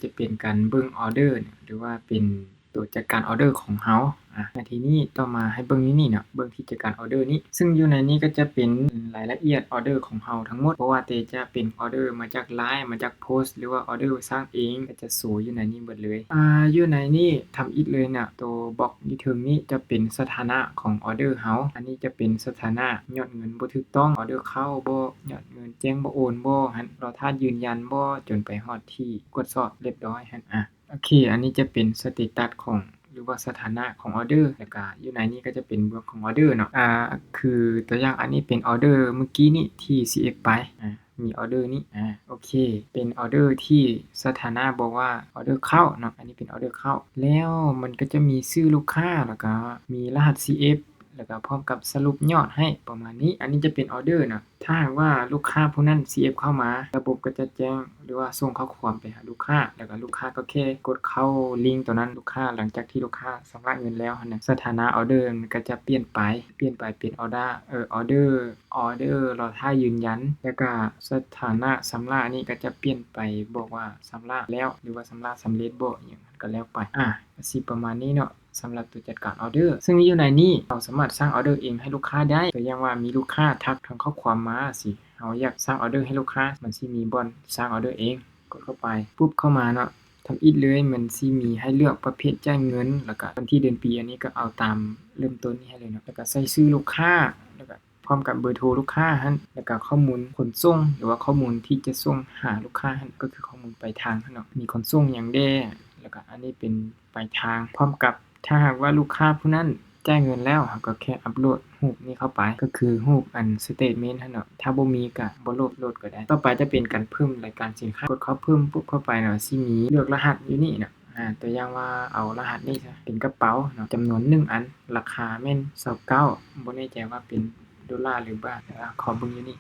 จะเป็นการเบิ่งออร์เดอร์หรือว่าเป็นตัวจัดการออร์เดอร์ของเราทีนี้ต่อมาให้เบิ่งนี่เนาะเบิ่งที่จัดการออร์เดอร์นี้ซึ่งอยู่ในนี้ก็จะเป็นรายละเอียดออร์เดอร์ของเราทั้งหมดเพราะว่าแต่จะเป็นออร์เดอร์มาจาก LINE มาจากโพสต์หรือว่าออร์เดอร์สร้างเองก็จะโชว์อยู่ในนี้หมดเลยอยู่ในนี้ทำอิฐเลยเนี่ยตัวบล็อกอยู่ถึงนี้จะเป็นสถานะของออร์เดอร์เราอันนี้จะเป็นสถานะยอดเงินบ่ถูกต้องออร์เดอร์เข้าบ่ยอดเงินแจ้งบ่โอนบ่หั่นรอท่ายืนยันบ่จนไปฮอดที่กดสอบเรียบร้อยหั่นโอเคอันนี้จะเป็นสเตตัสของหรือว่าสถานะของออร์เดอร์แล้วก็อยู่ในนี้ก็จะเป็นบล็อกของออร์เดอร์เนาะคือตัวอย่างอันนี้เป็นออร์เดอร์เมื่อกี้นี้ที่ CF ไปมีออร์เดอร์นี้โอเคเป็นออร์เดอร์ที่สถานะบอกว่าออร์เดอร์เข้าเนาะอันนี้เป็นออร์เดอร์เข้าแล้วมันก็จะมีชื่อลูกค้าแล้วก็มีรหัส CF แล้วก็พร้อมกับสรุปยอดให้ประมาณนี้อันนี้จะเป็นออร์เดอร์เนาะถ้าหากว่าลูกค้าผู้นั้น CF เข้ามาระบบก็จะแจ้งหรือว่าส่งข้อความไปหาลูกค้าแล้วก็ลูกค้าก็แค่กดเข้าลิงก์ตัวนั้นลูกค้าหลังจากที่ลูกค้าชำระเงินแล้วนะสถานะออร์เดอร์มันก็จะเปลี่ยนไปเป็นออเดอร์รอท่ายืนยันแล้วก็สถานะชำระนี่ก็จะเปลี่ยนไปบอกว่าชำระแล้วหรือว่าชำระสำเร็จบ่อย่างนั้นก็แล้วไปก็สิประมาณนี้เนาะสำหรับตัวจัดการออร์เดอร์ซึ่งอยู่ในนี้เราสามารถสร้างออร์เดอร์เองให้ลูกค้าได้ตัวอย่างว่ามีลูกค้าทักทางข้อความมาสิเราอยากสร้างออร์เดอร์ให้ลูกค้ามันสิมีบ่อนสร้างออร์เดอร์เองกดเข้าไปปุ๊บเข้ามาเนาะทำอิฐเลยมันสิมีให้เลือกประเภทจ่ายเงินแล้วก็วันที่เดือนปีอันนี้ก็เอาตามเริ่มต้นนี้ให้เลยเนาะแล้วก็ใส่ชื่อลูกค้าแล้วก็พร้อมกับเบอร์โทรลูกค้าหั่นแล้วก็ข้อมูลขนส่งหรือว่าข้อมูลที่จะส่งหาลูกค้าหั่นก็คือข้อมูลปลายทางเนาะมีขนส่งหยังแด่แล้วก็อันนี้เป็นปลายทางพร้อมกับถ้าหากว่าลูกค้าผู้นั้นจ่ายเงินแล้วเราก็แค่อัปโหลดรูปนี้เข้าไปก็คือรูปอันสเตตเมนต์หั่นเนาะถ้าบ่มีก็บ่โหลดก็ได้ต่อไปจะเป็นการเพิ่มรายการสินค้ากดเข้าเพิ่มปุ๊บเข้าไปเนาะสิมีเลือกรหัสอยู่นี่เนาะตัวอย่างว่าเอารหัสนี้ซะเป็นกระเป๋าเนาะจำนวน1อันราคาแม่น29บ่แน่ใจว่าเป็นดอลลาร์หรือบาทขอเบิ่งอยู่นี่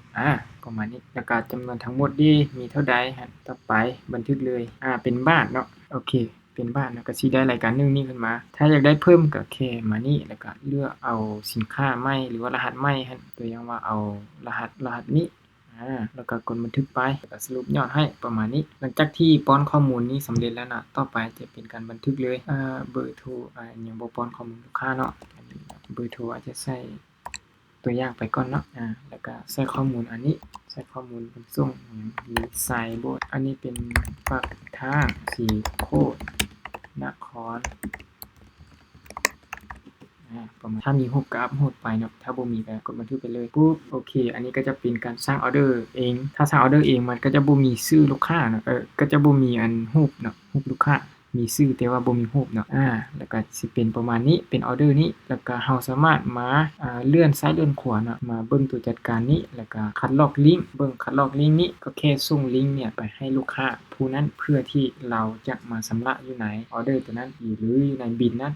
ประมาณนี้แล้วก็จำนวนทั้งหมดนี้มีเท่าใดหั่นต่อไปบันทึกเลยเป็นบาทเนาะโอเคเป็นบาทเนาะก็สิได้รายการ1นี้ขึ้นมาถ้าอยากได้เพิ่มก็แค่มานี่แล้วก็เลือกเอาสินค้าใหม่หรือว่ารหัสใหม่หั่นตัวอย่างว่าเอารหัสนี้แล้วก็กดบันทึกไปแล้วก็สรุปยอดให้ประมาณนี้หลังจากที่ป้อนข้อมูลนี้สำเร็จแล้วนะต่อไปจะเป็นการบันทึกเลยเบอร์โทรยังบ่ป้อนข้อมูลลูกค้าเนาะเบอร์โทรอาจจะใส่ตัวอย่างไปก่อนเนาะแล้วก็ใส่ข้อมูลอันนี้ใส่ข้อมูลขนส่งมีสายโบสอันนี้เป็นปากทางสีโคตรนครประมาณถ้ามีรูปก็อัปโหลดไปเนาะถ้าบ่มีก็กดบันทึกไปเลยปุ๊บโอเคอันนี้ก็จะเป็นการสร้างออร์เดอร์เองถ้าสร้างออร์เดอร์เองมันก็จะบ่มีชื่อลูกค้าเนาะก็จะบ่มีอันรูปเนาะรูปลูกค้ามีชื่อแต่ว่าบ่มีรูปเนาะแล้วก็สิเป็นประมาณนี้เป็นออร์เดอร์นี้แล้วก็เราสามารถมาเลื่อนซ้ายเลื่อนขวาเนาะมาเบิ่งตัวจัดการนี้แล้วก็คัดลอกลิงก์เบิ่งคัดลอกลิงก์นี้ก็แค่ส่งลิงก์เนี่ยไปให้ลูกค้าผู้นั้นเพื่อที่เราจะมาชำระอยู่ในออร์เดอร์ตัวนั้นหรืออยู่ในบิลนั้น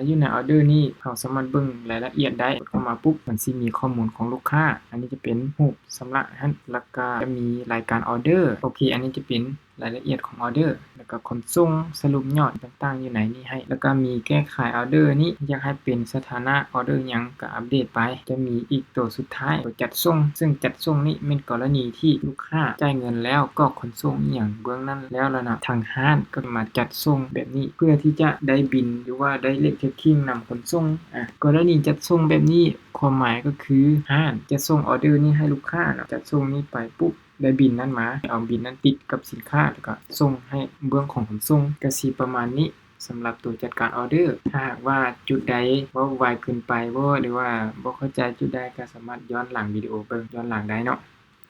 อยู่ในออร์เดอร์นี้เราสามารถเบิ่งรายละเอียดได้กดเข้ามาปุ๊บมันสิมีข้อมูลของลูกค้าอันนี้จะเป็นรูปชำระหั่นแล้วก็จะมีรายการออร์เดอร์โอเคอันนี้จะเป็นรายละเอียดของออร์เดอร์แล้วก็ขนส่งสรุปยอดต่างๆอยู่ในนี้ให้แล้วก็มีแก้ไขออร์เดอร์นี้อยากให้เป็นสถานะออร์เดอร์หยังก็อัปเดตไปจะมีอีกตัวสุดท้ายตัวจัดส่งซึ่งจัดส่งนี้เป็นกรณีที่ลูกค้าจ่ายเงินแล้วก็ขนส่งอีหยังเบื้องนั้นแล้วล่ะนะทางห้างก็มาจัดส่งแบบนี้เพื่อที่จะได้บิลหรือว่าได้เลขเช็คกิ้งนำขนส่งกรณีจัดส่งแบบนี้ความหมายก็คือห้างจะส่งออร์เดอร์นี้ให้ลูกค้าจัดส่งนี้ไปปุ๊บได้บิลนั้นมาเอาบิลนั้นติดกับสินค้าแล้วก็ส่งให้เบื้องของขนส่งก็สิประมาณนี้สำหรับตัวจัดการออร์เดอร์ถ้าหากว่าจุดใดบ่ไวเกินไปบ่หรือว่าบ่เข้าใจจุดใดก็สามารถย้อนหลังวิดีโอเบิ่งย้อนหลังได้เนาะ